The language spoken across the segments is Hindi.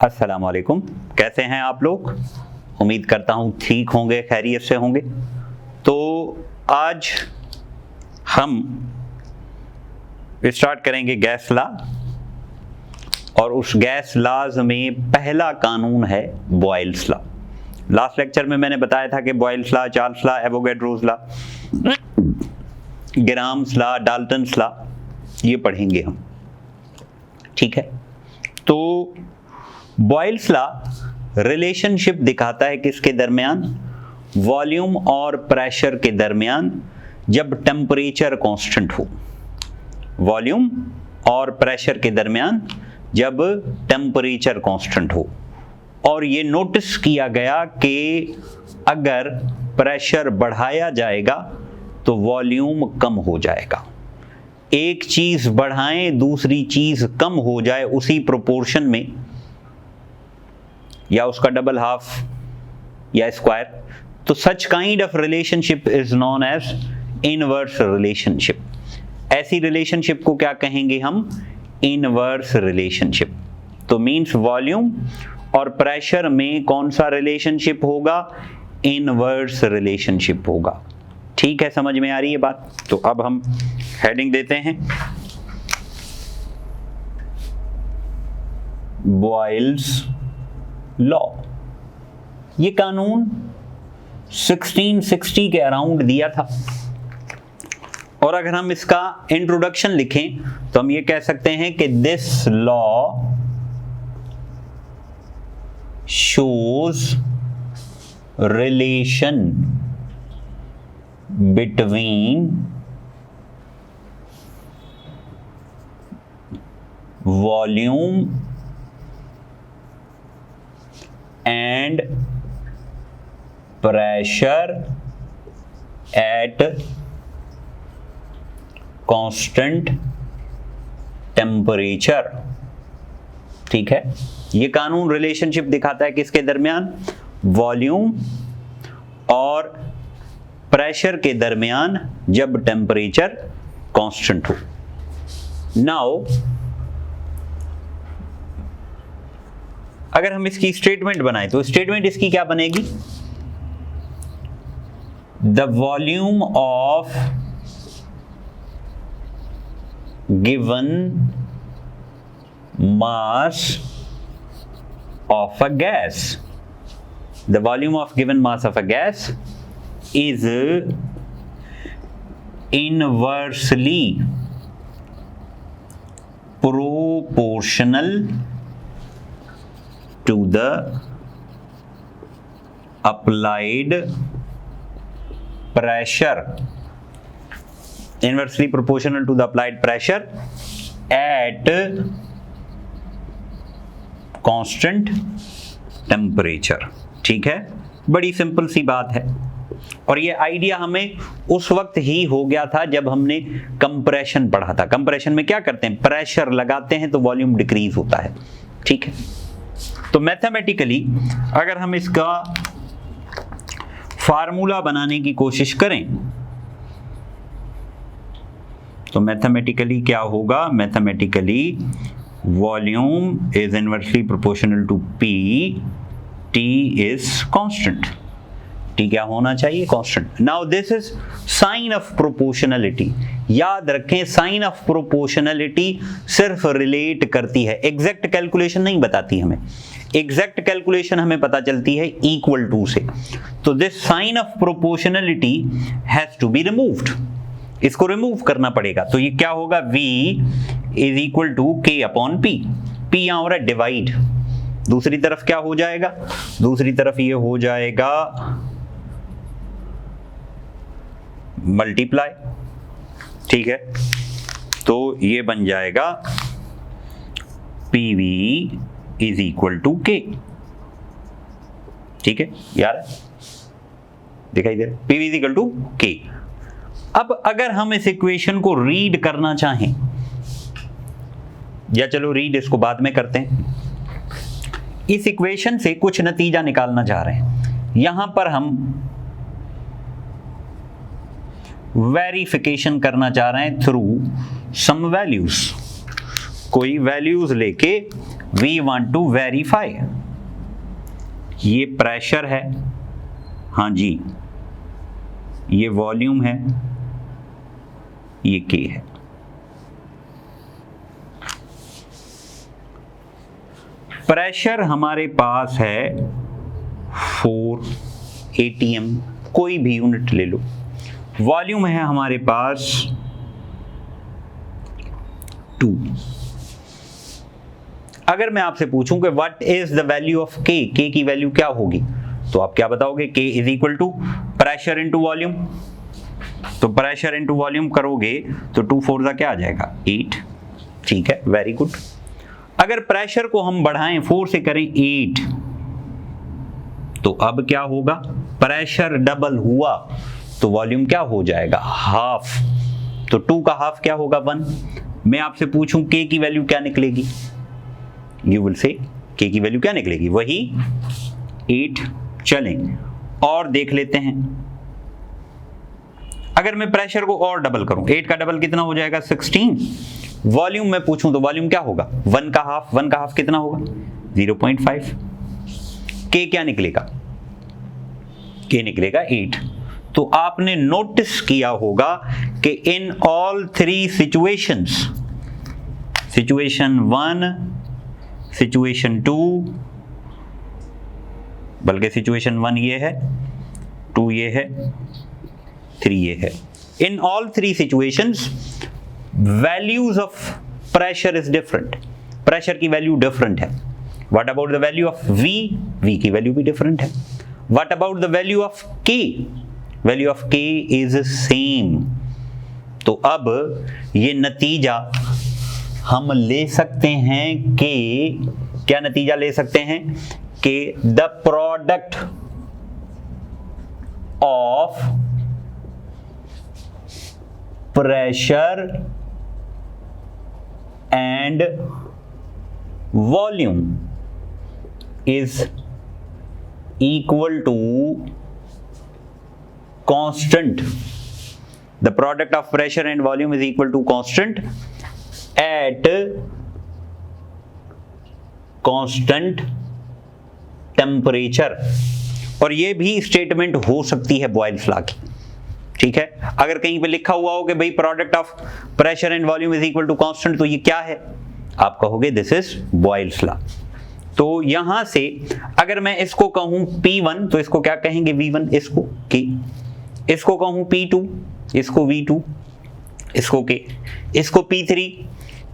अस्सलाम वालेकुम, कैसे हैं आप लोग? उम्मीद करता हूँ ठीक होंगे, खैरियत से होंगे। तो आज हम स्टार्ट करेंगे गैस लॉ, और उस गैस लॉज में पहला कानून है बॉयल्स लॉ। लास्ट लेक्चर में मैंने बताया था कि Boyle's law, Charles law, Avogadro's law, grams law, Dalton's law, ये पढ़ेंगे हम, ठीक है। तो बॉयल्स लॉ रिलेशनशिप दिखाता है किसके दरमियान? वॉल्यूम और प्रेशर के दरमियान, जब टेम्परेचर कांस्टेंट हो। वॉल्यूम और प्रेशर के दरमियान जब टेम्परेचर कांस्टेंट हो। और ये नोटिस किया गया कि अगर प्रेशर बढ़ाया जाएगा तो वॉल्यूम कम हो जाएगा। एक चीज बढ़ाएं दूसरी चीज कम हो जाए उसी प्रोपोर्शन में, या उसका डबल हाफ या स्क्वायर, तो such kind of relationship is known as inverse relationship. ऐसी रिलेशनशिप को क्या कहेंगे हम? Inverse relationship. तो मींस वॉल्यूम और प्रेशर में कौन सा रिलेशनशिप होगा? इनवर्स रिलेशनशिप होगा। ठीक है, समझ में आ रही है बात? तो अब हम हेडिंग देते हैं, बॉयल्स लॉ। ये कानून 1660 के अराउंड दिया था, और अगर हम इसका इंट्रोडक्शन लिखें तो हम ये कह सकते हैं कि this law shows relation between volume and pressure at constant temperature। ठीक है, ये कानून रिलेशनशिप दिखाता है किसके दरमियान? वॉल्यूम और प्रेशर के दरमियान, जब टेम्परेचर कांस्टेंट हो। नाउ अगर हम इसकी स्टेटमेंट बनाएं तो स्टेटमेंट इसकी क्या बनेगी? The volume of given mass of a gas, the volume of given mass of a gas is inversely proportional to the applied pressure, inversely proportional to the applied pressure at constant temperature। ठीक है, बड़ी सिंपल सी बात है। और ये आइडिया हमें उस वक्त ही हो गया था जब हमने कंप्रेशन पढ़ा था। कंप्रेशन में क्या करते हैं? प्रेशर लगाते हैं तो वॉल्यूम डिक्रीज होता है। ठीक है, तो मैथमेटिकली अगर हम इसका फार्मूला बनाने की कोशिश करें तो मैथमेटिकली क्या होगा? Mathematically volume is inversely proportional to P, T is constant. T क्या होना चाहिए? Constant. Now this is sign of proportionality. याद रखें, साइन ऑफ प्रोपोर्शनलिटी सिर्फ रिलेट करती है, एग्जैक्ट कैलकुलेशन नहीं बताती हमें। एग्जैक्ट कैलकुलेशन हमें पता चलती है इक्वल टू से। तो this sign of proportionality has to be removed. इसको रिमूव करना पड़ेगा। तो ये क्या होगा? V is equal to K upon P। P यहां हो रहा है डिवाइड, दूसरी तरफ क्या हो जाएगा? दूसरी तरफ ये हो जाएगा मल्टीप्लाई। ठीक है, तो ये बन जाएगा PV is equal to K। ठीक है यार, दिखाई दे रहा है? PV is equal to K। अब अगर हम इस इक्वेशन को रीड करना चाहें, या चलो रीड इसको बाद में करते हैं, इस इक्वेशन से कुछ नतीजा निकालना चाह रहे हैं। यहां पर हम वेरिफिकेशन करना चाह रहे हैं थ्रू सम वैल्यूज। कोई वैल्यूज लेके वी वांट टू वेरीफाई। ये प्रेशर है, हाँ जी, ये वॉल्यूम है, ये K है। प्रेशर हमारे पास है 4 atm, कोई भी यूनिट ले लो। वॉल्यूम है हमारे पास 2। अगर मैं आपसे पूछूं कि what is the value of K, K की वैल्यू क्या होगी, तो आप क्या बताओगे? K is equal to pressure into volume. तो प्रेशर इंटू वॉल्यूम करोगे तो 2 4 का क्या आ जाएगा? 8। ठीक है, वेरी गुड। अगर प्रेशर को हम बढ़ाएं 4 से करें 8, तो अब क्या होगा? प्रेशर डबल हुआ तो वॉल्यूम क्या हो जाएगा? हाफ। तो 2 का हाफ क्या होगा? 1। मैं आपसे पूछूं K की वैल्यू क्या निकलेगी? यू विल से K की वैल्यू क्या निकलेगी? वही 8। चलें और देख लेते हैं। अगर मैं प्रेशर को और डबल करूं, 8 का डबल कितना हो जाएगा? 16। वॉल्यूम में पूछूं तो वॉल्यूम क्या होगा? 1 का हाफ। 1 का हाफ कितना होगा? 0.5। K क्या निकलेगा? K निकलेगा 8। तो आपने नोटिस किया होगा कि in all 3 situations, situation 1, situation 2, बल्कि सिचुएशन 1 ये है, 2 ये है, 3 ये है, in all 3 situations values of pressure is different. Pressure की वैल्यू डिफरेंट है। What about the value of V? V की वैल्यू भी डिफरेंट है। What about the value of K? Value of K is same. तो अब ये नतीजा हम ले सकते हैं कि क्या नतीजा ले सकते हैं? कि the product of pressure and volume is equal to constant. The product of pressure and volume is equal to constant at constant temperature. और ये भी स्टेटमेंट हो सकती है बॉयल्स लॉ की। ठीक है, अगर कहीं पे लिखा हुआ हो कि भाई product of pressure and volume is equal to constant, तो ये क्या है? आप कहोगे दिस इज बॉयल्स लॉ। तो यहां से अगर मैं इसको कहूं P1 तो इसको क्या कहेंगे? V1। इसको K। इसको कहूं P2, इसको V2, इसको K। इसको P3,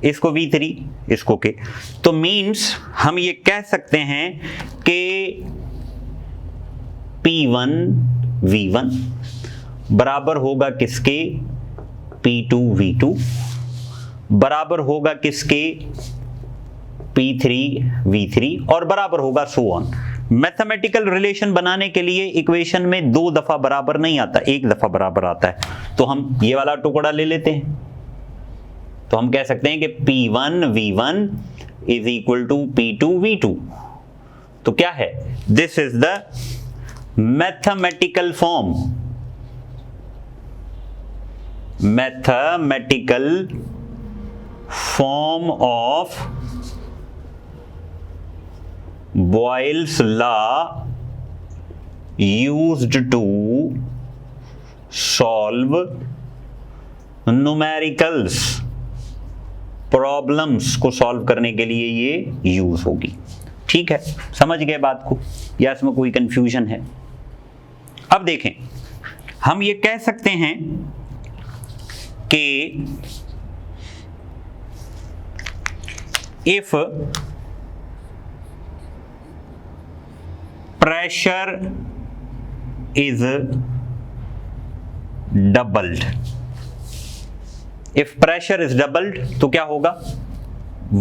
इसको V3, इसको K। तो मींस हम ये कह सकते हैं कि P1 V1 बराबर होगा किसके? P2 V2 बराबर होगा किसके? P3 V3 और बराबर होगा सो ऑन। मैथमेटिकल रिलेशन बनाने के लिए इक्वेशन में 2 दफा बराबर नहीं आता, 1 दफा बराबर आता है। तो हम ये वाला टुकड़ा ले लेते हैं, तो हम कह सकते हैं कि P1 V1 is equal to P2 V2। तो क्या है? This is the mathematical form, mathematical form of Boyle's law used to solve numericals, problems को सॉल्व करने के लिए ये यूज होगी। ठीक है, समझ गए बात को या इसमें कोई कंफ्यूजन है? अब देखें, हम ये कह सकते हैं कि if pressure is doubled, if pressure is doubled तो क्या होगा?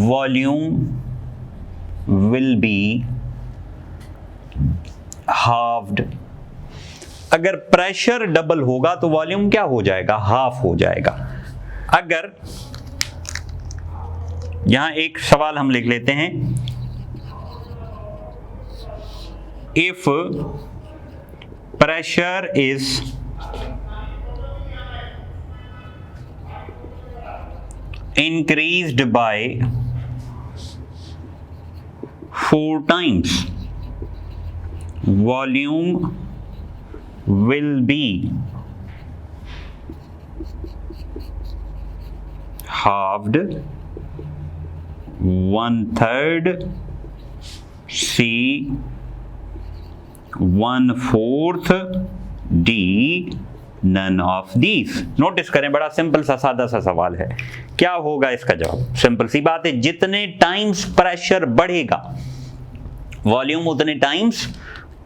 volume will be halved। अगर प्रेशर डबल होगा तो वॉल्यूम क्या हो जाएगा? हाफ हो जाएगा। अगर यहां एक सवाल हम लिख लेते हैं, if pressure is increased by 4 times, volume will be halved, 1/3 C, 1/4 D, none of these। Notice करें, बड़ा सिंपल सा सादा सा सवाल है। क्या होगा इसका जवाब? सिंपल सी बात है, जितने टाइम्स प्रेशर बढ़ेगा वॉल्यूम उतने टाइम्स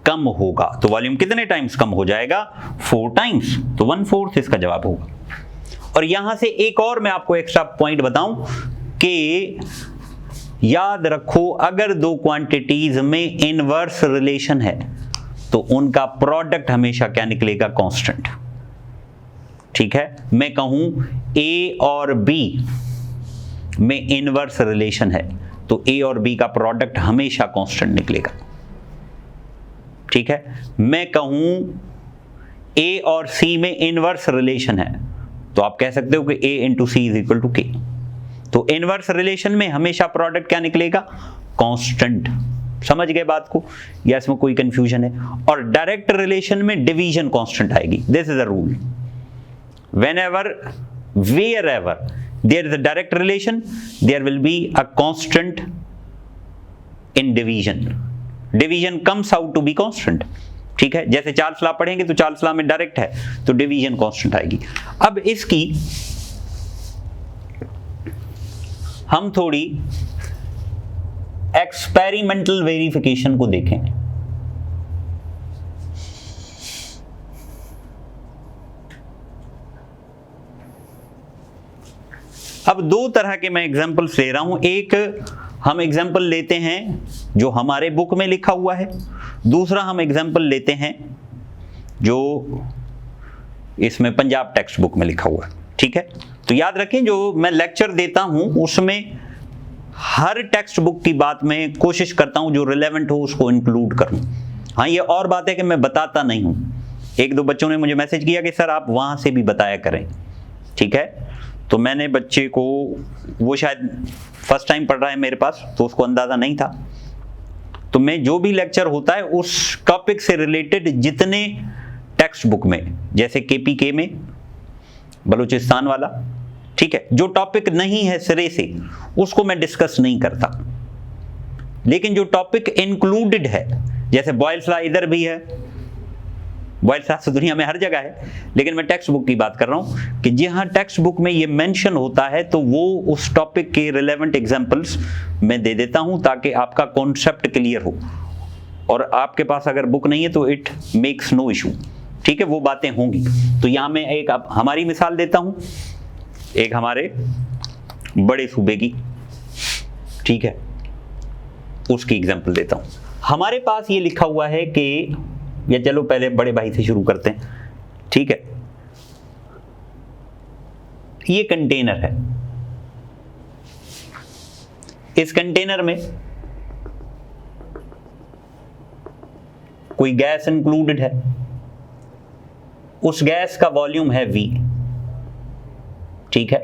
कम होगा। तो वॉल्यूम कितने टाइम्स कम हो जाएगा? 4 टाइम्स, तो 1/4 इसका जवाब होगा। और यहां से एक और मैं आपको एक्स्ट्रा पॉइंट बताऊं कि याद रखो, अगर दो क्वांटिटीज में इनवर्स रिलेशन है तो उनका प्रोडक्ट हमेशा क्या निकलेगा? कांस्टेंट। ठीक है, मैं कहूं ए और बी में इनवर्स रिलेशन है तो ए और बी का प्रोडक्ट हमेशा कांस्टेंट निकलेगा। ठीक है, मैं कहूं ए और सी में इनवर्स रिलेशन है तो आप कह सकते हो कि a into c is equal to k. तो इनवर्स रिलेशन में हमेशा प्रोडक्ट क्या निकलेगा? कांस्टेंट। समझ गए बात को, या इसमें कोई कंफ्यूजन है? और डायरेक्ट रिलेशन में डिवीजन कांस्टेंट आएगी। This is a rule, whenever wherever there is a direct relation there will be a constant in division comes out to be constant। ठीक है, जैसे चार्ल्स लॉ पढ़ेंगे तो चार्ल्स लॉ में डायरेक्ट है तो डिवीजन कांस्टेंट आएगी। अब इसकी हम थोड़ी एक्सपेरिमेंटल वेरिफिकेशन को देखें। अब दो तरह के मैं एग्जांपल्स ले रहा हूं। एक हम एग्जांपल लेते हैं जो हमारे बुक में लिखा हुआ है, दूसरा हम एग्जांपल लेते हैं जो इसमें पंजाब टेक्स्ट बुक में लिखा हुआ है। ठीक है, तो याद रखें जो मैं लेक्चर देता हूं उसमें हर टेक्स्ट बुक की बात में कोशिश करता हूं जो रिलेवेंट हो उसको इंक्लूड करूं। हाँ, ये और बात है कि मैं बताता नहीं हूं। एक दो बच्चों ने मुझे मैसेज किया कि सर आप वहां से भी बताया करें। ठीक है, तो मैंने बच्चे को, वो शायद फर्स्ट टाइम पढ़ रहा है मेरे पास तो उसको अंदाजा नहीं था, तो मैं जो भी लेक्चर होता है उस टॉपिक से रिलेटेड जितने टेक्स्ट बुक में, जैसे केपीके में बलूचिस्तान वाला, ठीक है, जो टॉपिक नहीं है सिरे से उसको मैं डिस्कस नहीं करता, लेकिन जो टॉपिक इंक्लूडेड है, जैसे बॉयल्स लॉ इधर भी है, बॉयल्स लॉ तो दुनिया में हर जगह है, लेकिन मैं टेक्स्ट बुक की बात कर रहा हूं कि जहां टेक्स्ट बुक में ये मेंशन होता है तो वो उस टॉपिक के रिलेवेंट एग्जांपल्स मैं दे देता हूं ताकि आपका कॉन्सेप्ट क्लियर हो। और आपके पास अगर बुक नहीं है तो इट मेक्स नो इशू। ठीक है, वो बातें होंगी। तो यहां मैं एक हमारी मिसाल देता हूं, एक हमारे बड़े सूबे की, ठीक है, उसकी एग्जांपल देता हूं। हमारे पास ये लिखा हुआ है कि, या चलो पहले बड़े भाई से शुरू करते हैं। ठीक है, ये कंटेनर है, इस कंटेनर में कोई गैस इंक्लूडेड है, उस गैस का वॉल्यूम है V। ठीक है,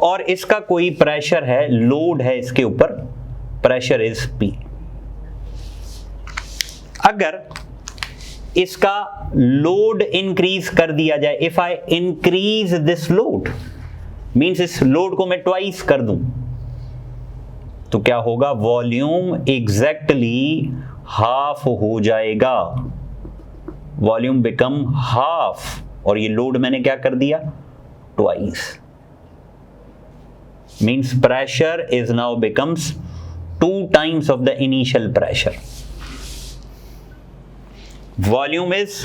और इसका कोई प्रेशर है, लोड है इसके ऊपर, प्रेशर इज P। अगर इसका लोड इंक्रीज कर दिया जाए, if I increase this load, means इस लोड को मैं ट्वाइस कर दूं, तो क्या होगा? वॉल्यूम एग्जैक्टली हाफ हो जाएगा, वॉल्यूम बिकम हाफ, और ये लोड मैंने क्या कर दिया? Twice. Means pressure is now becomes 2 times of the initial pressure. Volume is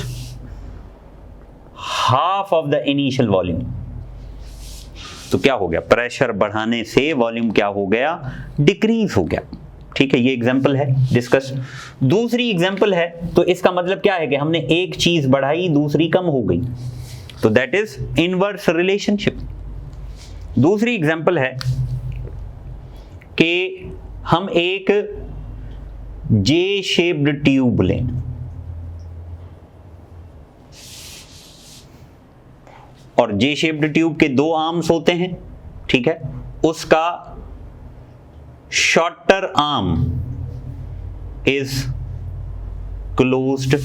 half of the initial volume. तो क्या हो गया? प्रेशर बढ़ाने से वॉल्यूम क्या हो गया? डिक्रीज हो गया। ठीक है, ये एग्जांपल है डिस्कस। दूसरी एग्जांपल है, तो इसका मतलब क्या है कि हमने एक चीज बढ़ाई दूसरी कम हो गई, तो दैट इज इनवर्स रिलेशनशिप। दूसरी एग्जांपल है कि हम एक जे शेप्ड ट्यूब लें, और जे शेप्ड ट्यूब के 2 आर्म्स होते हैं। ठीक है, उसका shorter arm is closed,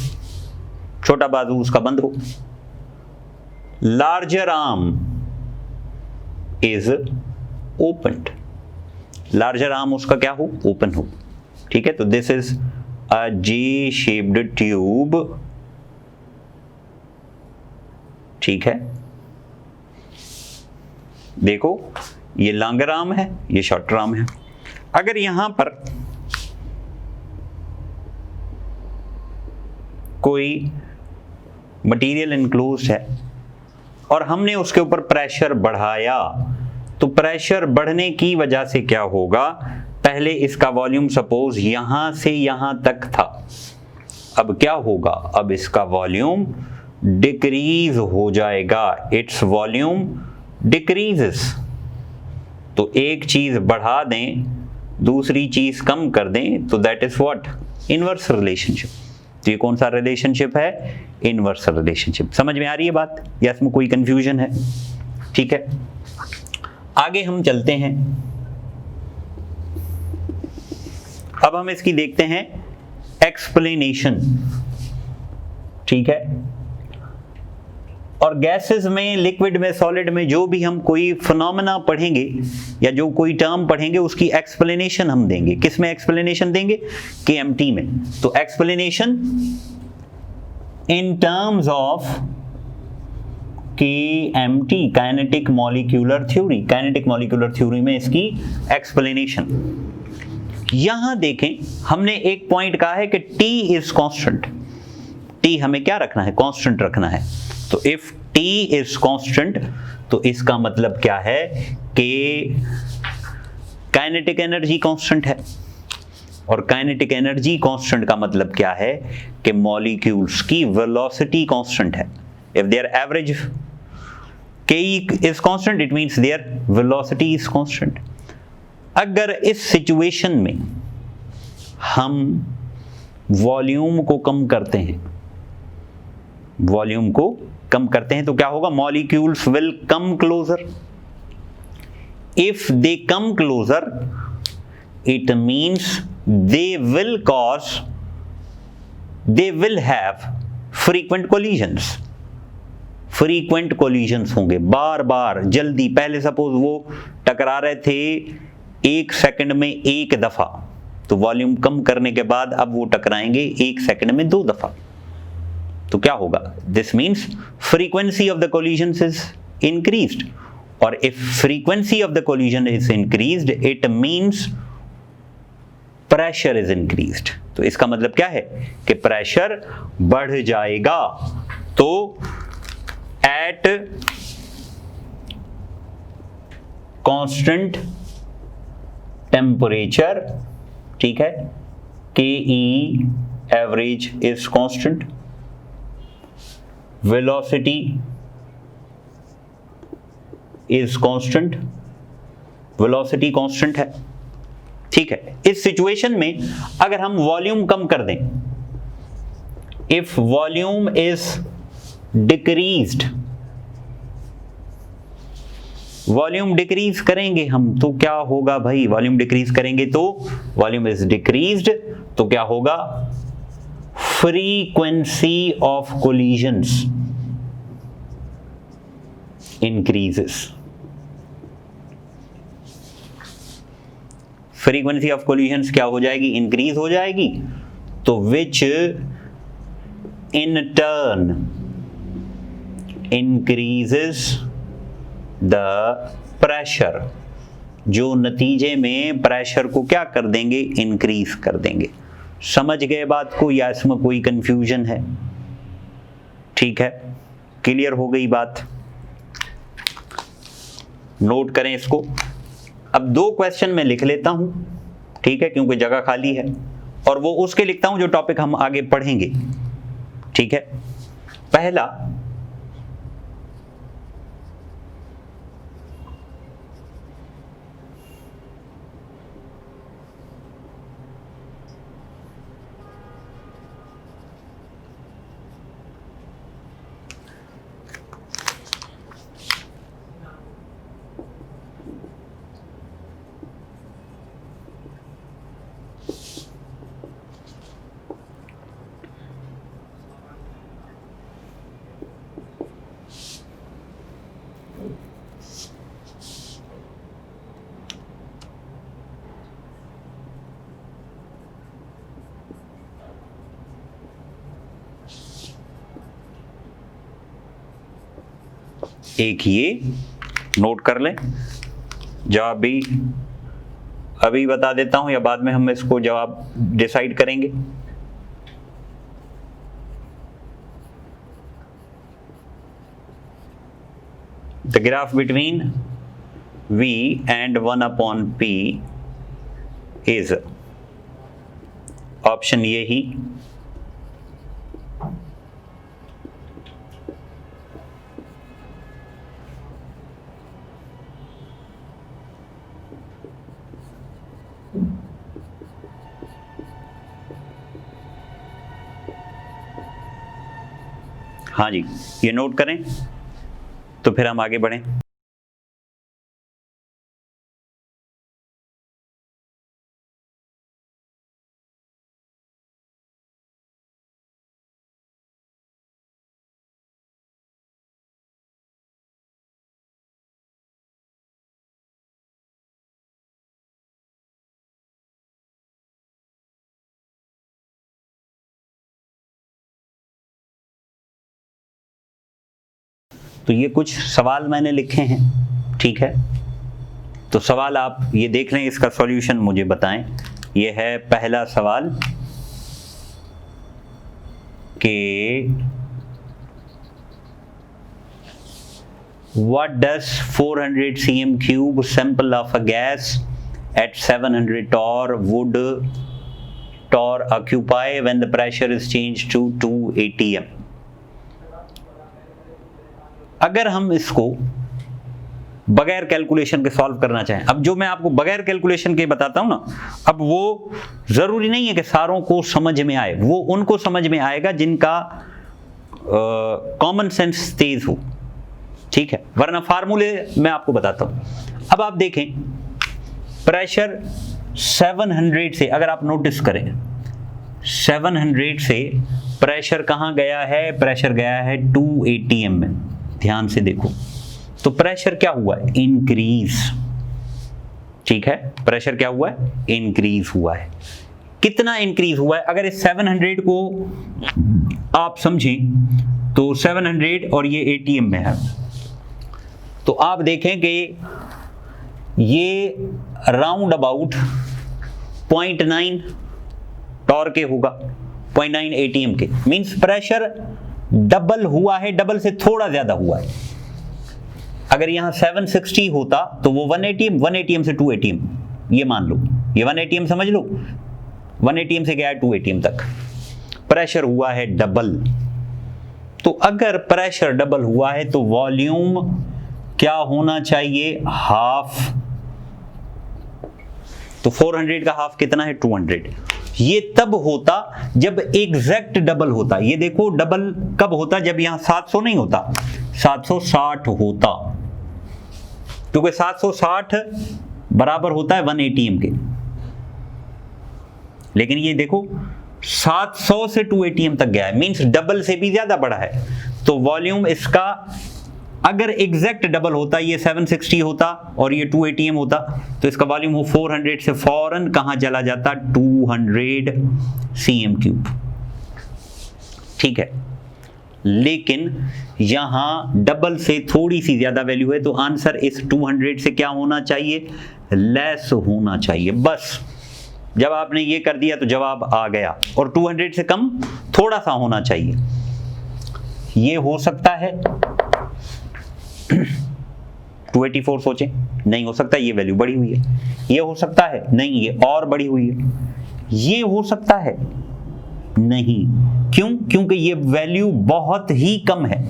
छोटा बाजू उसका बंद हो, larger arm is opened, larger arm उसका क्या हो, open हो, ठीक है। तो this is a J-shaped tube, ठीक है। देखो ये लॉन्गर आर्म है, ये शॉर्टर आर्म है। अगर यहां पर कोई मटेरियल इनक्लोज्ड है और हमने उसके ऊपर प्रेशर बढ़ाया, तो प्रेशर बढ़ने की वजह से क्या होगा, पहले इसका वॉल्यूम सपोज यहां से यहां तक था, अब क्या होगा, अब इसका वॉल्यूम डिक्रीज हो जाएगा, इट्स वॉल्यूम डिक्रीजेस। तो एक चीज बढ़ा दें, दूसरी चीज कम कर दें, तो that is what, inverse relationship. तो ये कौन सा रिलेशनशिप है, इनवर्स रिलेशनशिप। समझ में आ रही है बात या इसमें कोई कंफ्यूजन है? ठीक है, आगे हम चलते हैं। अब हम इसकी देखते हैं एक्सप्लेनेशन, ठीक है। और गैसेस में, लिक्विड में, सॉलिड में जो भी हम कोई फिनोमेना पढ़ेंगे या जो कोई टर्म पढ़ेंगे उसकी एक्सप्लेनेशन हम देंगे। किस में एक्सप्लेनेशन देंगे, केएमटी में। तो explanation in terms of KMT, kinetic molecular theory, kinetic molecular theory में इसकी एक्सप्लेनेशन। यहां देखें हमने एक पॉइंट कहा है कि T इज कांस्टेंट, T हमें क्या रखना है, कांस्टेंट रखना है। तो इफ T इज कांस्टेंट तो इसका मतलब क्या है कि काइनेटिक एनर्जी कांस्टेंट है, और काइनेटिक एनर्जी कांस्टेंट का मतलब क्या है कि मॉलिक्यूल्स की वेलोसिटी कांस्टेंट है। If there average K is constant it means there velocity is constant. अगर इस सिचुएशन में हम वॉल्यूम को कम करते हैं, वॉल्यूम को कम करते हैं तो क्या होगा, molecules will come closer. If they come closer it means they will have frequent collisions, frequent collisions होंगे बार बार, जल्दी। पहले सपोज वो टकरा रहे थे 1 सेकंड में 1 दफा, तो वॉल्यूम कम करने के बाद अब वो टकराएंगे 1 सेकंड में 2 दफा, तो क्या होगा, this means frequency of the collisions is increased, और if frequency of the collision is increased it means pressure is increased. तो इसका मतलब क्या है कि प्रेशर बढ़ जाएगा। तो एट कांस्टेंट टेम्परेचर, ठीक है, KE average is constant, velocity is constant, velocity constant है, ठीक है। इस सिचुएशन में अगर हम वॉल्यूम कम कर दें, if volume is decreased, volume decrease करेंगे हम तो क्या होगा भाई, वॉल्यूम डिक्रीज करेंगे तो वॉल्यूम इज डिक्रीज्ड तो क्या होगा, frequency of collisions increases, frequency of collisions क्या हो जाएगी, इंक्रीज हो जाएगी। तो which in turn increases the pressure, जो नतीजे में प्रेशर को क्या कर देंगे, इंक्रीज कर देंगे। समझ गए बात को या इसमें कोई कंफ्यूजन है? ठीक है, क्लियर हो गई बात, नोट करें इसको। अब 2 क्वेश्चन मैं लिख लेता हूं, ठीक है, क्योंकि जगह खाली है, और वो उसके लिखता हूं जो टॉपिक हम आगे पढ़ेंगे, ठीक है। पहला, एक ये नोट कर लें, जवाब भी अभी बता देता हूं या बाद में हम इसको जवाब डिसाइड करेंगे। The graph between V and 1 upon P is option ये ही हाँ जी, ये नोट करें तो फिर हम आगे बढ़ें। तो ये कुछ सवाल मैंने लिखे हैं, ठीक है। तो सवाल आप ये देख लें, इसका सॉल्यूशन मुझे बताएं। ये है पहला सवाल कि what does 400 cm³ sample of a gas at 700 torr occupy when the pressure is changed to 2 atm। अगर हम इसको बगैर कैलकुलेशन के सॉल्व करना चाहें, अब जो मैं आपको बगैर कैलकुलेशन के बताता हूं ना, अब वो जरूरी नहीं है कि सारों को समझ में आए, वो उनको समझ में आएगा जिनका कॉमन सेंस तेज हो, ठीक है। वरना फार्मूले मैं आपको बताता हूं। अब आप देखें, प्रेशर 700 से, अगर आप नोटिस करें 700 से प्रेशर कहां गया है, प्रेशर गया है 2 atm में। ध्यान से देखो, तो प्रेशर क्या हुआ है, इंक्रीज, ठीक है। प्रेशर क्या हुआ है, इंक्रीज हुआ है। कितना इंक्रीज हुआ है, अगर इस 700 को आप समझें तो 700 और ये एटीएम में है, तो आप देखें कि ये राउंड अबाउट 0.9 टॉर के होगा, 0.9 एटीएम के। मींस प्रेशर डबल हुआ है, डबल से थोड़ा ज्यादा हुआ है। अगर यहां 760 होता तो वो 1 ATM से 2 ATM, ये मान लो, ये 1 ATM समझ लो, 1 ATM से गया है 2 ATM तक, प्रेशर हुआ है डबल। तो अगर प्रेशर डबल हुआ है तो वॉल्यूम क्या होना चाहिए, हाफ। तो 400 का हाफ कितना है, 200। ये तब होता जब एग्जैक्ट डबल होता। ये देखो डबल कब होता, जब यहां 700 नहीं होता, 760 होता, क्योंकि 760 बराबर होता है 1 ATM के। लेकिन ये देखो 700 से 2 ATM तक गया है, मींस डबल से भी ज्यादा बड़ा है। तो वॉल्यूम इसका अगर एग्जैक्ट डबल होता, ये 760 होता और ये 2 ATM होता, तो इसका वॉल्यूम हो 400 से फौरन कहां चला जाता, 200 cm³, ठीक है। लेकिन यहां डबल से थोड़ी सी ज्यादा वैल्यू है, तो आंसर इस 200 से क्या होना चाहिए, लेस होना चाहिए। बस जब आपने ये कर दिया तो जवाब आ गया, और 200 से कम थोड़ा सा होना चाहिए। ये हो सकता है 284 सोचें, नहीं हो सकता, ये वैल्यू बढ़ी हुई है। ये हो सकता है, नहीं, ये और बढ़ी हुई है। ये हो सकता है, नहीं, क्यों, क्योंकि ये वैल्यू बहुत ही कम है।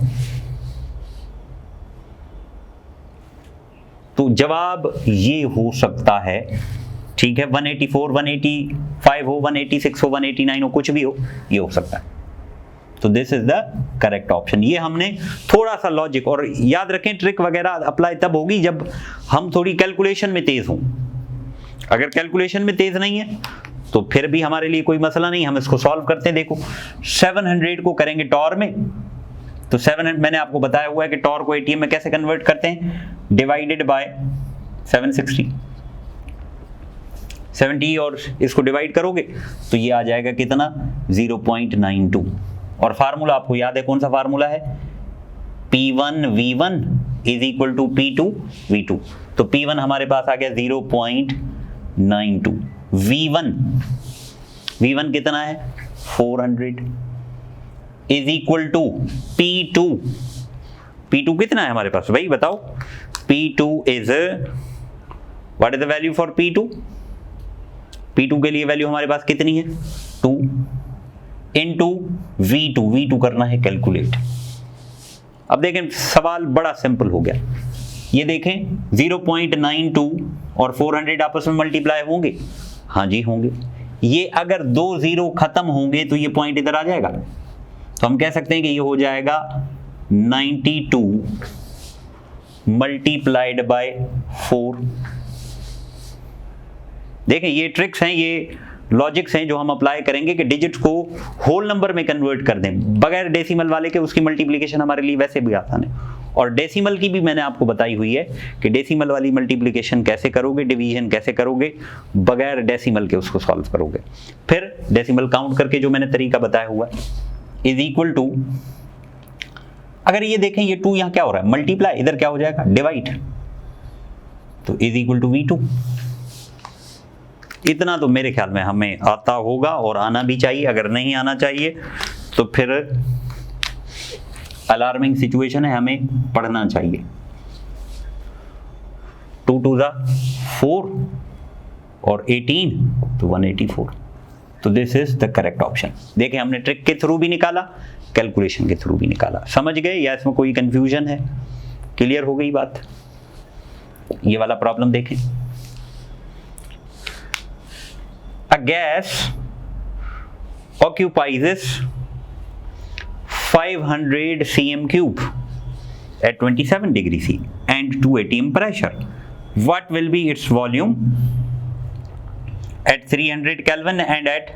तो जवाब ये हो सकता है, ठीक है। 184, 185 हो, 186 हो, 189 हो, कुछ भी हो, ये हो सकता है। तो this is the correct option. ये हमने थोड़ा सा लॉजिक, और याद रखें ट्रिक वगैरह अप्लाई तब होगी जब हम थोड़ी कैलकुलेशन में तेज हों। अगर कैलकुलेशन में तेज नहीं है तो फिर भी हमारे लिए कोई मसला नहीं, हम इसको सॉल्व करते हैं। देखो 700 को करेंगे टॉर में, तो 700 मैंने आपको बताया हुआ है कि टॉर को एटीएम में कैसे कन्वर्ट करते हैं, डिवाइडेड बाय 760, 70 और इसको डिवाइड करोगे तो ये आ जाएगा कितना, 0.92। और फार्मूला आपको याद है, कौन सा फार्मूला है, P1 V1 is equal to P2 V2। तो P1 हमारे पास आ गया 0.92। V1 कितना है 400 इज इक्वल टू P2 कितना है हमारे पास भाई बताओ। P2 is what is the value for P2 के लिए वैल्यू हमारे पास कितनी है 2 इंटू V2 करना है कैलकुलेट। अब देखें सवाल बड़ा सिंपल हो गया। ये देखें 0.92 और 400 आपस में मल्टीप्लाई होंगे, हाँ जी होंगे। ये अगर 2 0 खत्म होंगे तो ये पॉइंट इधर आ जाएगा। तो हम कह सकते हैं कि ये हो जाएगा 92 मल्टीप्लाइड बाय 4। देखें ये ट्रिक्स हैं, ये लॉजिक्स हैं जो हम अप्लाई करेंगे कि डिजिट्स को होल नंबर में कन्वर्ट कर दें बगैर डेसिमल वाले के। उसकी मल्टीप्लिकेशन हमारे लिए वैसे भी आसान है। और डेसिमल की भी मैंने आपको बताई हुई है कि डेसिमल वाली मल्टीप्लिकेशन कैसे करोगे, डिवीजन कैसे करोगे, बगैर डेसिमल के उसको सॉल्व करोगे। फिर डेसिमल काउंट करके जो मैंने तरीका बताया हुआ इज इक्वल टू, अगर ये देखें ये 2 यहां क्या हो रहा है मल्टीप्लाई, इधर क्या हो जाएगा डिवाइड, तो इज इक्वल टू V2। इतना तो मेरे ख्याल में हमें आता होगा और आना भी चाहिए। अगर नहीं आना चाहिए तो फिर अलार्मिंग सिचुएशन है, हमें पढ़ना चाहिए। 2 2 4 और 18 तो 184। तो this is the correct option. देखें हमने ट्रिक के थ्रू भी निकाला, कैलकुलेशन के थ्रू भी निकाला। समझ गए या इसमें कोई कंफ्यूजन है? क्लियर हो गई बात? ये वाला प्रॉब्लम देखें। A gas occupies 500 cm cube at 27 degree C and 2 atm pressure. What will be its volume at 300 Kelvin and at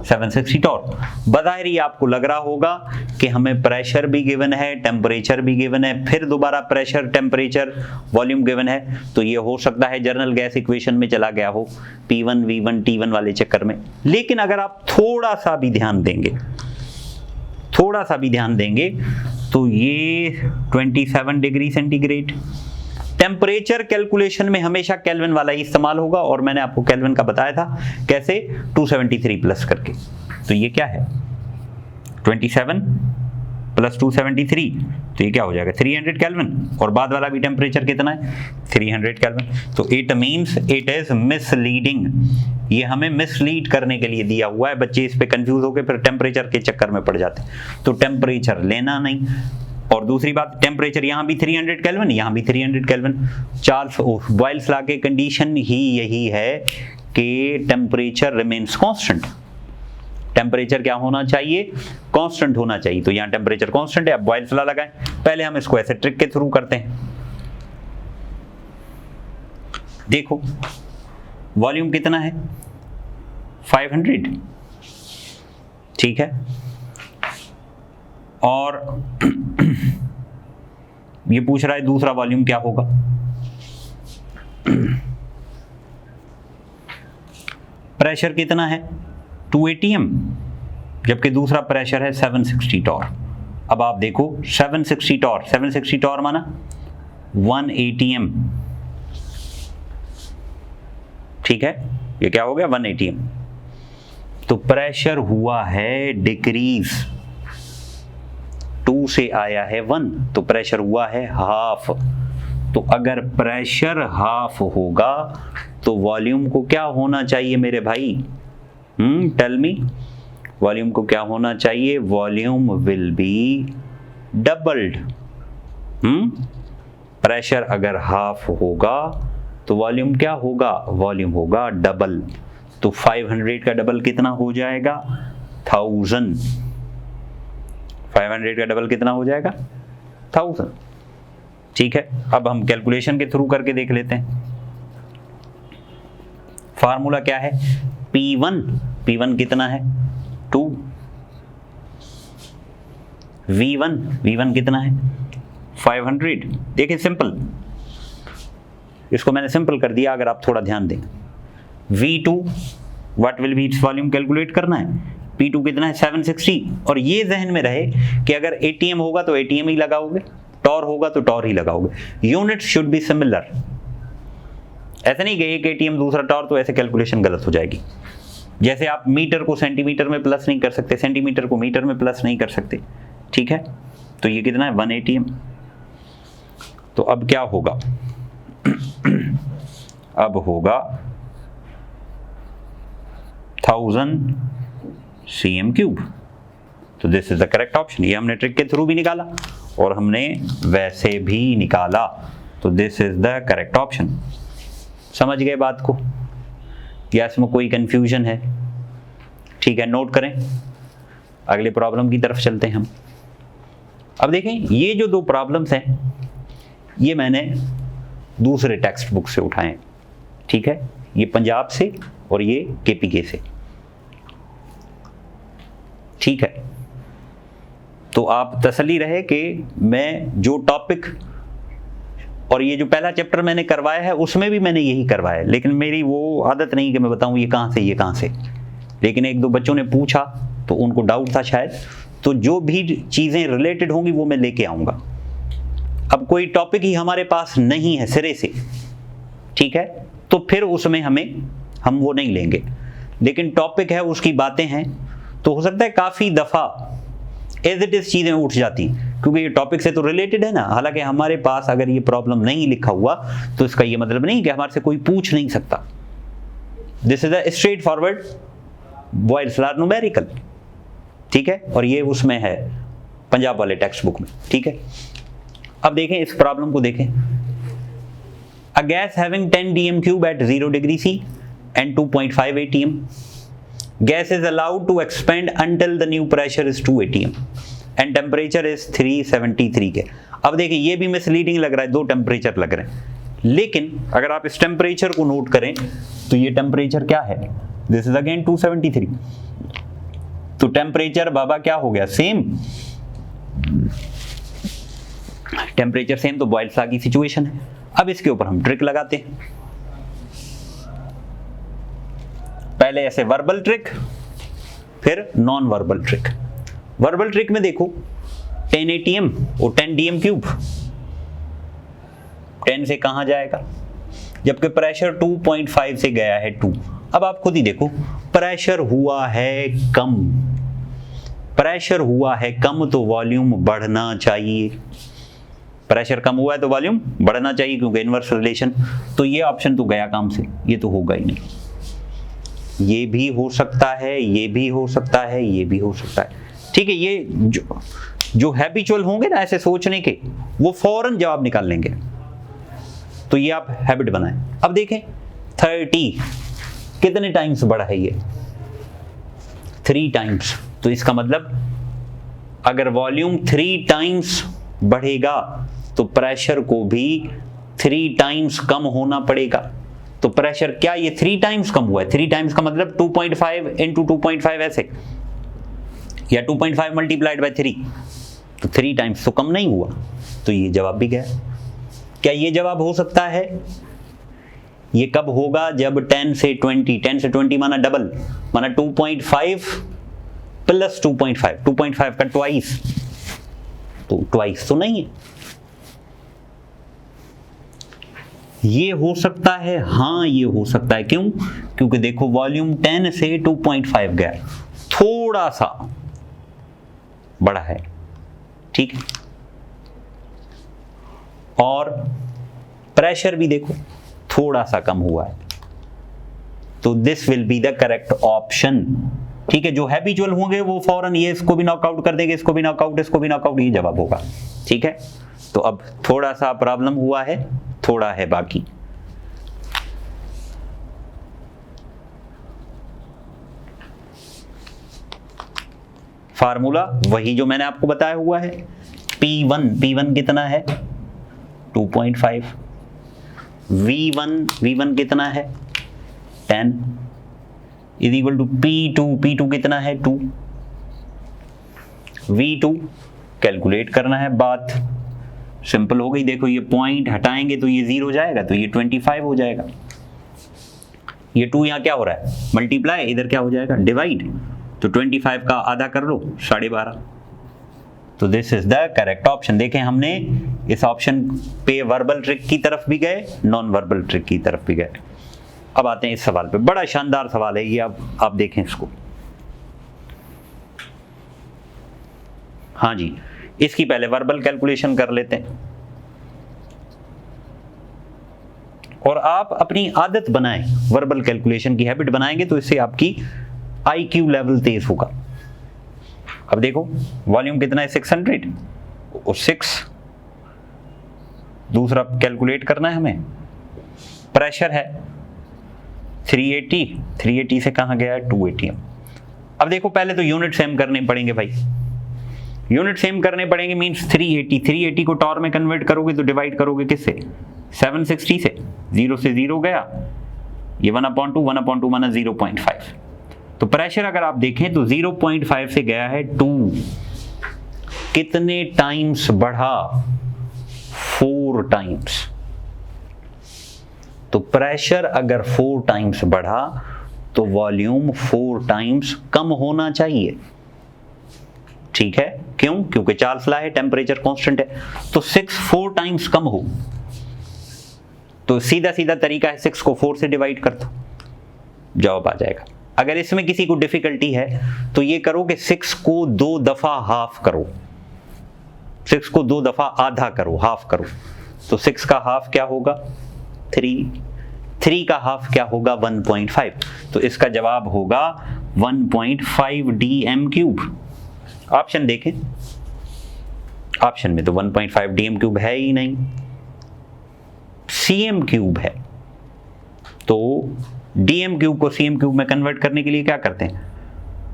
760 torr? बज़ाहिर ही आपको लग रहा होगा कि हमें प्रेशर भी गिवन है, टेम्परेचर भी गिवन है, फिर दोबारा प्रेशर, टेम्परेचर, वॉल्यूम गिवन है। तो ये हो सकता है जनरल गैस इक्वेशन में चला गया हो P1 V1 T1 वाले चक्कर में। लेकिन अगर आप थोड़ा सा भी ध्यान देंगे तो ये 27 डिग्री सेंटीग्रेड। टेम्परेचर कैलकुलेशन में हमेशा केल्विन वाला ही इस्तेमाल होगा और मैंने आपको केल्विन का बताया था कैसे, 273 प्लस करके। तो ये क्या है 27 प्लस 273, तो ये क्या हो जाएगा 300 केल्विन। और बाद वाला भी टेम्परेचर कितना है 300 केल्विन। तो it means it is misleading. ये हमें मिसलीड करने के लिए दिया हुआ है। बच्चे इस पे कंफ्यूज होकर फिर टेम्परेचर के चक्कर में पड़ जाते हैं। तो टेम्परेचर लेना नहीं। और दूसरी बात, टेम्परेचर यहाँ भी 300 केल्विन, यहाँ भी 300 केल्विन। चार्ल्स बॉयल्स लॉ की कंडीशन ही यही है कि टेम्परेचर रिमेन्स कांस्टेंट। टेम्परेचर क्या होना चाहिए, कांस्टेंट होना चाहिए। तो यहाँ टेम्परेचर कांस्टेंट है। अब बॉयल्स लॉ लगाएं। पहले हम इसको ऐसे ट्रिक के थ्रू करते हैं। देखो वॉल्यूम कितना है 500, ठीक है। और ये पूछ रहा है दूसरा वॉल्यूम क्या होगा। प्रेशर कितना है 2 atm, जबकि दूसरा प्रेशर है 760 टॉर। अब आप देखो 760 टॉर माना 1 atm, ठीक है। ये क्या हो गया 1 atm। तो प्रेशर हुआ है डिक्रीज, 2 से आया है 1, तो प्रेशर हुआ है हाफ। तो अगर प्रेशर हाफ होगा तो वॉल्यूम को क्या होना चाहिए मेरे भाई, टेल मी। वॉल्यूम को क्या होना चाहिए, volume will be doubled. Pressure अगर हाफ होगा तो वॉल्यूम क्या होगा, वॉल्यूम होगा डबल। तो 500 का डबल कितना हो जाएगा 1000। 500 का डबल कितना हो जाएगा 1000, ठीक है। अब हम कैलकुलेशन के थ्रू करके देख लेते हैं। फार्मूला क्या है, P1 कितना है 2, V1 कितना है 500। देखिए सिंपल, इसको मैंने सिंपल कर दिया। अगर आप थोड़ा ध्यान दें, V2 what will be its volume calculate करना है। P2 कितना है 760। और ये जहन में रहे कि अगर ATM होगा तो ATM ही लगाओगे, टॉर होगा तो टॉर ही लगाओगे। यूनिट शुड बी सिमिलर, ऐसा नहीं कि एक एटीएम दूसरा टॉर, तो ऐसे कैलकुलेशन गलत हो जाएगी। जैसे आप मीटर को सेंटीमीटर में प्लस नहीं कर सकते, सेंटीमीटर को मीटर में प्लस नहीं कर सकते, ठीक है। तो ये कितना है 1 एटीएम। तो अब क्या होगा, अब होगा 1000 cm3। तो this is the correct option. ये हमने ट्रिक के थ्रू भी निकाला और हमने वैसे भी निकाला, तो this is the correct option. समझ गए बात को, या इसमें कोई कंफ्यूजन है? ठीक है, नोट करें। अगले प्रॉब्लम की तरफ चलते हैं हम। अब देखें, ये जो दो प्रॉब्लम्स हैं ये मैंने दूसरे टेक्स्ट बुक से उठाए हैं, ठीक है। ये पंजाब से और ये केपीके से, ठीक है। तो आप तसल्ली रहे कि मैं जो टॉपिक और ये जो पहला चैप्टर मैंने करवाया है उसमें भी मैंने यही करवाया है, लेकिन मेरी वो आदत नहीं कि मैं बताऊं ये कहाँ से ये कहाँ से, लेकिन एक दो बच्चों ने पूछा तो उनको डाउट था शायद, तो जो भी चीज़ें रिलेटेड होंगी वो मैं लेके आऊँगा। अब कोई टॉपिक ही हमारे पास नहीं है सिरे से, ठीक है, तो फिर उसमें हम वो नहीं लेंगे, लेकिन टॉपिक है उसकी बातें हैं, तो हो सकता है काफ़ी दफ़ा एज इट इज़ चीज़ें उठ जाती, क्योंकि ये टॉपिक से तो रिलेटेड है ना। हालांकि हमारे पास अगर ये प्रॉब्लम नहीं लिखा हुआ तो इसका ये मतलब नहीं कि हमारे से कोई पूछ नहीं सकता। This is a straightforward Boyle's law numerical, ठीक है, और ये उसमें है पंजाब वाले टेक्स्ट बुक में, ठीक है। अब देखें इस प्रॉब्लम को देखें। A gas having 10 dm³ at 0 degree C and 2.5 atm, gas is allowed to expand until the new pressure is 2 atm and temperature is 373 K। अब देखिए ये भी मिसलीडिंग लग रहा है, दो टेम्परेचर लग रहे हैं, लेकिन अगर आप इस टेम्परेचर को नोट करें तो ये टेम्परेचर क्या है, दिस इज अगेन 273। तो टेम्परेचर बाबा क्या हो गया, सेम टेम्परेचर सेम, तो बॉयल्स लॉ की सिचुएशन है। अब इसके ऊपर हम ट्रिक लगाते हैं, पहले ऐसे वर्बल ट्रिक फिर non verbal trick. Verbal trick में देखो 10 atm और 10 dm³, 10 से कहां जाएगा, जबकि प्रेशर 2.5 से गया है 2। अब आप खुद ही देखो, प्रेशर हुआ है कम, प्रेशर हुआ है कम तो वॉल्यूम बढ़ना चाहिए, प्रेशर कम हुआ है तो वॉल्यूम बढ़ना चाहिए, क्योंकि इनवर्स रिलेशन। तो ये ऑप्शन तो गया काम से, ये तो होगा ही नहीं। ये भी हो सकता है, ये भी हो सकता है, ये भी हो सकता है, ठीक है। ये जो हैबिचुअल होंगे ना ऐसे सोचने के, वो फौरन जवाब निकाल लेंगे, तो ये आप हैबिट बनाएं। अब देखें 30 कितने टाइम्स बढ़ा है, ये 3 टाइम्स, तो इसका मतलब अगर वॉल्यूम 3 टाइम्स बढ़ेगा तो प्रेशर को भी 3 टाइम्स कम होना पड़ेगा। तो प्रेशर क्या ये 3 टाइम्स कम हुआ है, 3 टाइम्स का मतलब 2.5 इंटू 2.5 ऐसे, या 2.5 मल्टीप्लाइड बाय 3, तो 3 टाइम्स तो कम नहीं हुआ, तो ये जवाब भी गया। क्या ये जवाब हो सकता है? ये कब होगा, जब 10 से 20, 10 से 20 माना डबल, माना 2.5 प्लस 2.5, 2.5 का ट्वाइस, तो ट्वाइस तो नहीं है। ये हो सकता है, हाँ ये हो सकता है, क्यों? क्योंकि देखो वॉल्यूम 10 से 2.5 गया, थोड़ा सा बड़ा है, ठीक है, और प्रेशर भी देखो थोड़ा सा कम हुआ है, तो this will be the correct option, ठीक है। जो हैबिचुअल होंगे वो फौरन ये इसको भी नॉकआउट कर देंगे, इसको भी नॉकआउट, इसको भी नॉकआउट, ये जवाब होगा, ठीक है। तो अब थोड़ा सा प्रॉब्लम हुआ है, थोड़ा है बाकी। फार्मूला वही जो मैंने आपको बताया हुआ है, P1 कितना है 2.5, V1 कितना है 10 इज इक्वल टू P2 कितना है 2, V2 कैलकुलेट करना है, बात सिंपल हो गई। देखो ये पॉइंट हटाएंगे तो ये 0 हो जाएगा, तो ये 25 हो जाएगा, ये 2 यहाँ क्या हो रहा है मल्टीप्लाई, इधर क्या हो जाएगा डिवाइड, तो 25 का आधा कर लो 12.5, तो this is the correct option. देखें हमने इस ऑप्शन पे वर्बल ट्रिक की तरफ भी गए, नॉन वर्बल ट्रिक की तरफ भी गए। अब आते हैं इस सवाल पे, बड़ा शानदार सवाल है ये, अब आप देखें इसको। हाँ जी, इसकी पहले वर्बल कैलकुलेशन कर लेते हैं और आप अपनी आदत बनाएं, वर्बल कैलकुलेशन की हैबिट बनाएंगे तो इससे आपकी IQ लेवल तेज होगा। अब देखो वॉल्यूम कितना है 600 और 6, दूसरा कैलकुलेट करना है हमें। प्रेशर है 380 से कहां गया है 280। अब देखो पहले तो यूनिट सेम करने पड़ेंगे भाई, यूनिट सेम करने पड़ेंगे मींस 380 को टॉर में कन्वर्ट करोगे तो डिवाइड करोगे किससे 760 से, 0 से 0 गया, ये 1/2 माना 0.5। तो प्रेशर अगर आप देखें तो 0.5 से गया है 2, कितने टाइम्स बढ़ा 4 टाइम्स। तो प्रेशर अगर 4 टाइम्स बढ़ा तो वॉल्यूम 4 टाइम्स कम होना चाहिए, ठीक है। क्यों? क्योंकि चार्ल्स लॉ है, टेम्परेचर कांस्टेंट है। तो 6 4 टाइम्स कम हो तो सीधा सीधा तरीका है 6 को 4 से डिवाइड कर दो, जवाब आ जाएगा। अगर इसमें किसी को डिफिकल्टी है तो ये करो कि 6 को 2 दफा हाफ करो, 6 को 2 दफा आधा करो, हाफ करो। तो 6 का हाफ क्या होगा 3 का हाफ क्या होगा 1.5। तो इसका जवाब होगा 1.5 dm³। ऑप्शन देखें, ऑप्शन में तो 1.5 dm³ है ही नहीं, cm³ है। तो dm³ को cm³ में कन्वर्ट करने के लिए क्या करते हैं,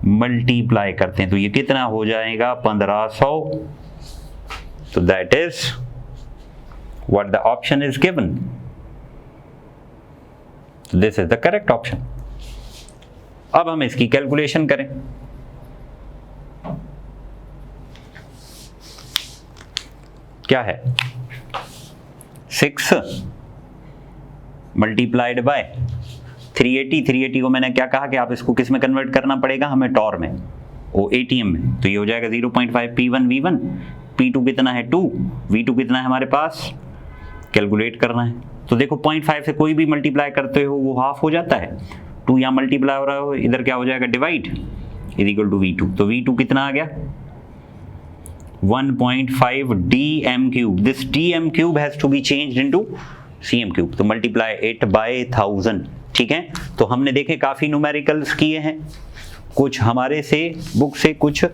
मल्टीप्लाई करते हैं। तो ये कितना हो जाएगा 1500। तो that is what the option is given, this is the correct option. अब हम इसकी कैलकुलेशन करें। क्या है 6 मल्टीप्लाइड बाय 380 को मैंने क्या कहा कि आप इसको किस में कन्वर्ट करना पड़ेगा, हमें टॉर में, वो ATM में। तो ये हो जाएगा 0.5 P1 V1, P2 कितना है 2, V2 कितना है हमारे पास, कैलकुलेट करना है। तो देखो 0.5 से कोई भी मल्टीप्लाई करते हो वो हाफ हो जाता है, 2 यहाँ मल्टीप्लाई हो रहा हो, इधर क्या हो जाएगा divide, is equal to V2। तो V2 कितना आ गया 1.5 dm³। This dm³ has to be changed into cm³। तो मल्टीप्लाई इट बाय 1000, ठीक है। तो हमने देखे काफी न्यूमेरिकल्स किए हैं, कुछ हमारे से बुक से, कुछ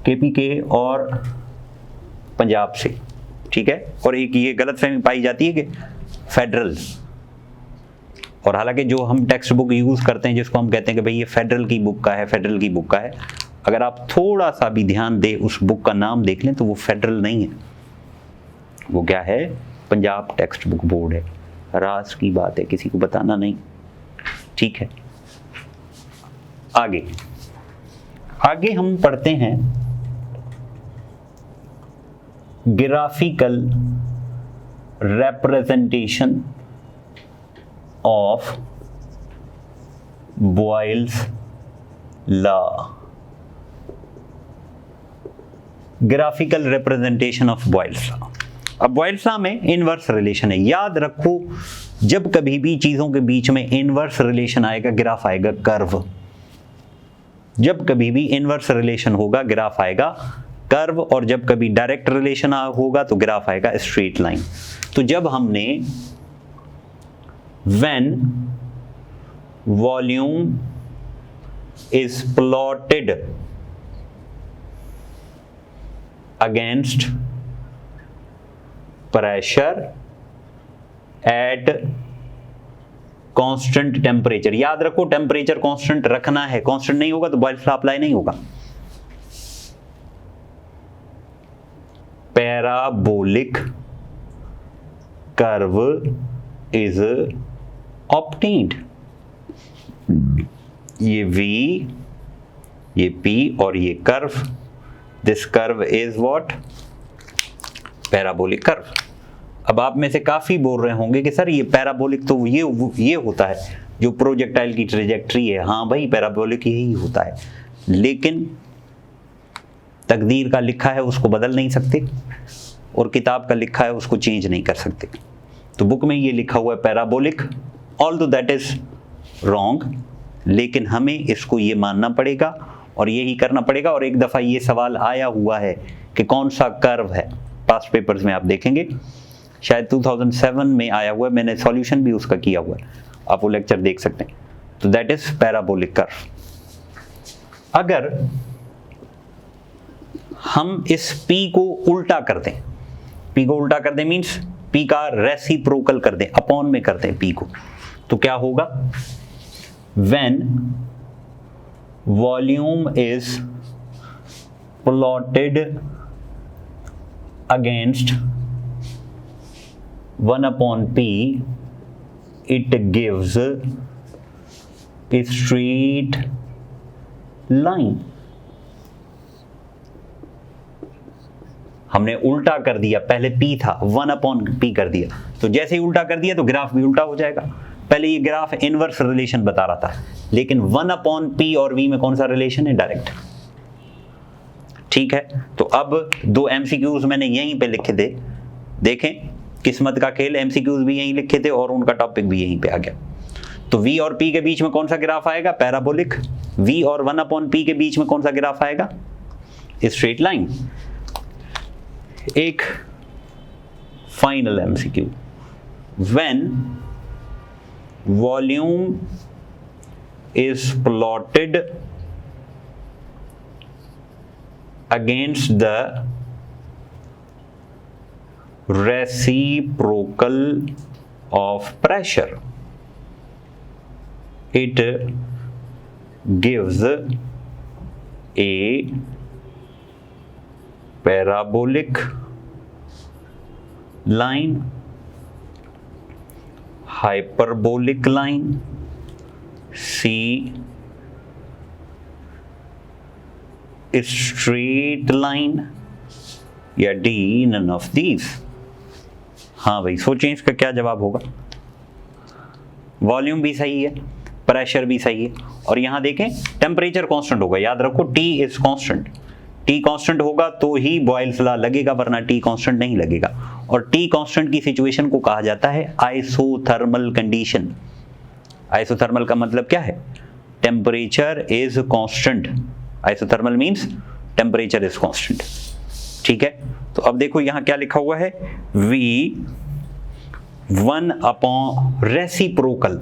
KPK और पंजाब से, ठीक है। और एक ये गलतफहमी पाई जाती है कि फेडरल, और हालांकि जो हम टेक्स्ट बुक यूज करते हैं जिसको हम कहते हैं कि भाई ये फेडरल की बुक का है, फेडरल की बुक का है, अगर आप थोड़ा सा भी ध्यान दें उस बुक का नाम देख लें तो वो फेडरल नहीं है, वो क्या है, पंजाब टेक्स्ट बुक बोर्ड है। राज की बात है, किसी को बताना नहीं, ठीक है। आगे आगे हम पढ़ते हैं graphical representation of Boyle's law. Graphical representation of Boyle's law. अब बॉयल्स लॉ में इनवर्स रिलेशन है, याद रखो जब कभी भी चीजों के बीच में इनवर्स रिलेशन आएगा ग्राफ आएगा कर्व, जब कभी भी इनवर्स रिलेशन होगा ग्राफ आएगा कर्व, और जब कभी डायरेक्ट रिलेशन होगा तो ग्राफ आएगा स्ट्रेट लाइन। तो जब हमने when volume is plotted against pressure at constant temperature, याद रखो टेम्परेचर कांस्टेंट रखना है, कांस्टेंट नहीं होगा तो बॉयल्स लॉ अप्लाई नहीं होगा। Parabolic curve is obtained. ये V, ये P और ये curve, this curve is what, parabolic curve. अब आप में से काफी बोल रहे होंगे कि सर ये पैराबोलिक तो ये होता है जो प्रोजेक्टाइल की ट्रेजेक्ट्री है। हाँ भाई पैराबोलिक यही होता है, लेकिन तकदीर का लिखा है उसको बदल नहीं सकते और किताब का लिखा है उसको चेंज नहीं कर सकते। तो बुक में ये लिखा हुआ है parabolic, although that is wrong, लेकिन हमें इसको ये मानना पड़ेगा और यही करना पड़ेगा। और एक दफ़ा ये सवाल आया हुआ है कि कौन सा कर्व है, पास्ट पेपर्स में आप देखेंगे, शायद 2007 में आया हुआ है, मैंने सॉल्यूशन भी उसका किया हुआ है, आप वो लेक्चर देख सकते हैं। तो दैट इज पैराबोलिक कर्व। अगर हम इस P को उल्टा कर दें, P को उल्टा कर दें मीन्स P का रेसिप्रोकल कर दें, अपॉन में कर दें P को, तो क्या होगा? When volume is plotted against 1/P, it gives a straight line। हमने उल्टा कर दिया, पहले P था 1/P कर दिया, तो जैसे ही उल्टा कर दिया तो ग्राफ भी उल्टा हो जाएगा। पहले ये ग्राफ इनवर्स रिलेशन बता रहा था, लेकिन 1/P और V में कौन सा रिलेशन है? डायरेक्ट। ठीक है, तो अब दो MCQs मैंने यहीं पे लिखे थे, देखें किस्मत का खेल, MCQs भी यहीं लिखे थे और उनका टॉपिक भी यहीं पे आ गया। तो V और P के बीच में कौन सा ग्राफ आएगा? पैराबोलिक। V और 1/P के बीच में कौन सा ग्राफ आएगा? Straight line. एक final MCQ, when volume is plotted against the reciprocal of pressure, it gives a parabolic line, hyperbolic line, C straight line, या D none of these। हाँ भाई, सोचें इसका क्या जवाब होगा। वॉल्यूम भी सही है, प्रेशर भी सही है, और यहां देखें टेम्परेचर कांस्टेंट होगा, याद रखो T is constant. T constant होगा तो ही बॉयल्स लॉ लगेगा, वरना T कांस्टेंट नहीं लगेगा। और T कांस्टेंट की सिचुएशन को कहा जाता है आइसोथर्मल कंडीशन। आइसोथर्मल का मतलब क्या है? Temperature is constant. Isothermal means temperature is constant. ठीक है, तो अब देखो यहां क्या लिखा हुआ है, V 1/ reciprocal.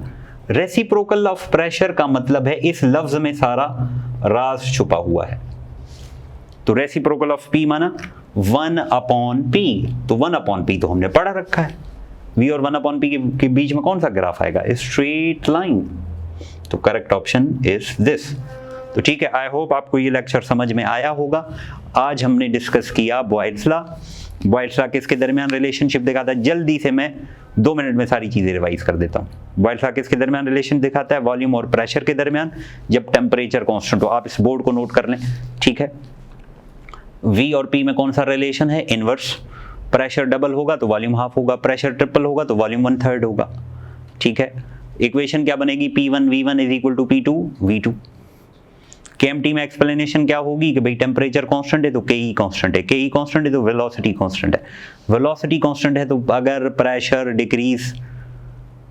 Reciprocal of pressure का मतलब है इस लफ्ज में सारा राज छुपा हुआ है। तो रेसिप्रोकल ऑफ P माना 1/P, तो 1/P तो हमने पढ़ा रखा है। V और 1/P के बीच में कौन सा ग्राफ आएगा? Straight line. तो करेक्ट ऑप्शन इज दिस। तो ठीक है, आई होप आपको ये लेक्चर समझ में आया होगा। आज हमने डिस्कस किया बॉयल्स लॉ। बॉयल्स लॉ किसके दरमियान रिलेशनशिप दिखाता है? जल्दी से मैं 2 मिनट में सारी चीजें रिवाइज कर देता हूँ। बॉयल्स लॉ किसके दरमियान रिलेशन दिखाता है? वॉल्यूम और प्रेशर के दरमियान, जब टेम्परेचर कांस्टेंट हो। आप इस बोर्ड को नोट कर लें, ठीक है। V और P में कौन सा रिलेशन है? इनवर्स। प्रेशर डबल होगा तो वॉल्यूम हाफ होगा, प्रेशर ट्रिपल होगा तो वॉल्यूम 1/3 होगा। ठीक है, इक्वेशन क्या बनेगी? P1 V1 is equal to P2 V2। KMT में एक्सप्लेनेशन क्या होगी कि भाई टेम्परेचर कांस्टेंट है तो KE कांस्टेंट है, KE कांस्टेंट है तो वेलोसिटी कांस्टेंट है, वेलोसिटी कांस्टेंट है तो अगर प्रेशर डिक्रीज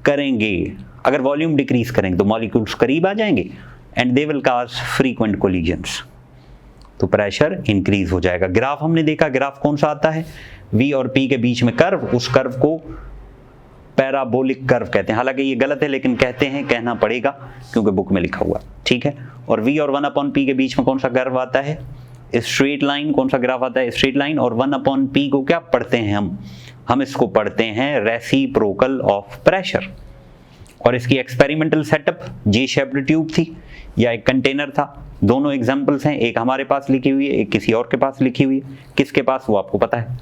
करेंगे, अगर वॉल्यूम डिक्रीज करेंगे तो मॉलिक्यूल्स करीब आ जाएंगे and they will cause frequent collisions, तो प्रेशर इंक्रीज हो जाएगा। ग्राफ हमने देखा, ग्राफ कौन सा आता है? V और P के बीच में कर्व, उस कर्व को पैराबोलिक कर्व कहते हैं। हालांकि ये गलत है लेकिन कहते हैं, कहना पड़ेगा क्योंकि बुक में लिखा हुआ। ठीक है, और V और 1/P के बीच में कौन सा कर्व आता है? Straight line. कौन सा ग्राफ आता है? Straight line. और 1/P को क्या पढ़ते हैं हम इसको पढ़ते हैं रेसिप्रोकल ऑफ प्रेशर। और इसकी एक्सपेरिमेंटल सेटअप जे शेप्ड ट्यूब थी या एक कंटेनर था। दोनों एग्जांपल्स हैं, एक हमारे पास लिखी हुई है, एक किसी और के पास लिखी हुई है। किसके पास वो आपको पता है।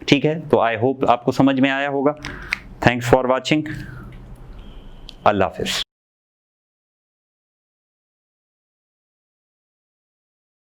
ठीक है, तो आई होप आपको समझ में आया होगा। Thanks for watching. Allah Hafiz.